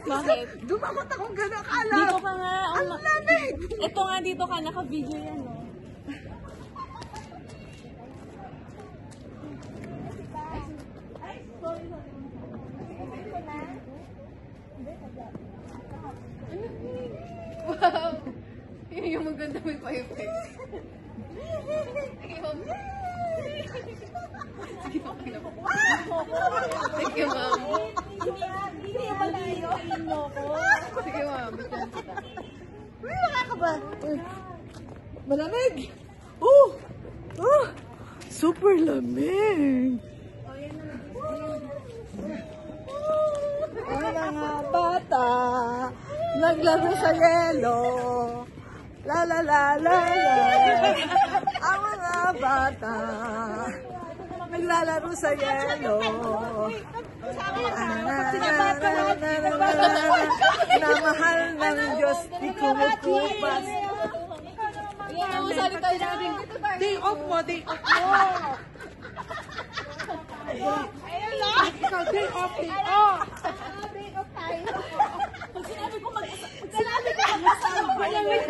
Bakit? Dumamot akong gano'n kala. Dito ka nga. Ang lamig! Ito nga, dito ka. Naka-video yan, oh. Wow! Yung maganda may pa-effect. Sige pa kayo. Thank you, ma'am. Hindi malayo. Sige, ma'am. Bitan kita. Uy, wala ka ba? Uy. Malamig! Oh! Oh! Super lamig! Ang mga bata naglaro sa yelo. La la la la la. Ang mga bata naglalaro sa yelo. Na mahal ng Diyos, di kumukupas. Salita niya din. Day off mo, day off mo. Ikaw, day off, day off. Sinabi ko malamig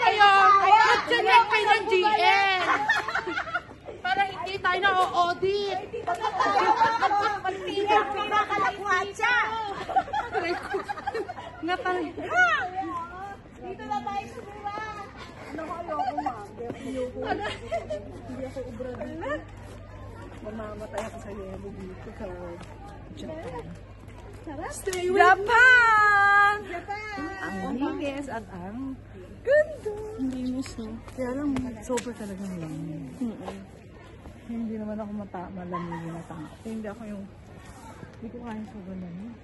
Kayo, mag-connect kayo ng GM. Para hindi tayo na-audit. Pinakalakwatsa. Nga tayo. Dito na tayo sumura. Ano ko, ayoko ma. Hindi ako ubra dito. Mamamatay ako sa yelo dito sa Japan. Stay with Japan! Ang linis at ang ganda. Ang linis, no? Kaya lang, sober talaga lang. Hindi naman ako malamigin na tanga. Hindi ako yung, hindi ko kaya sober lang.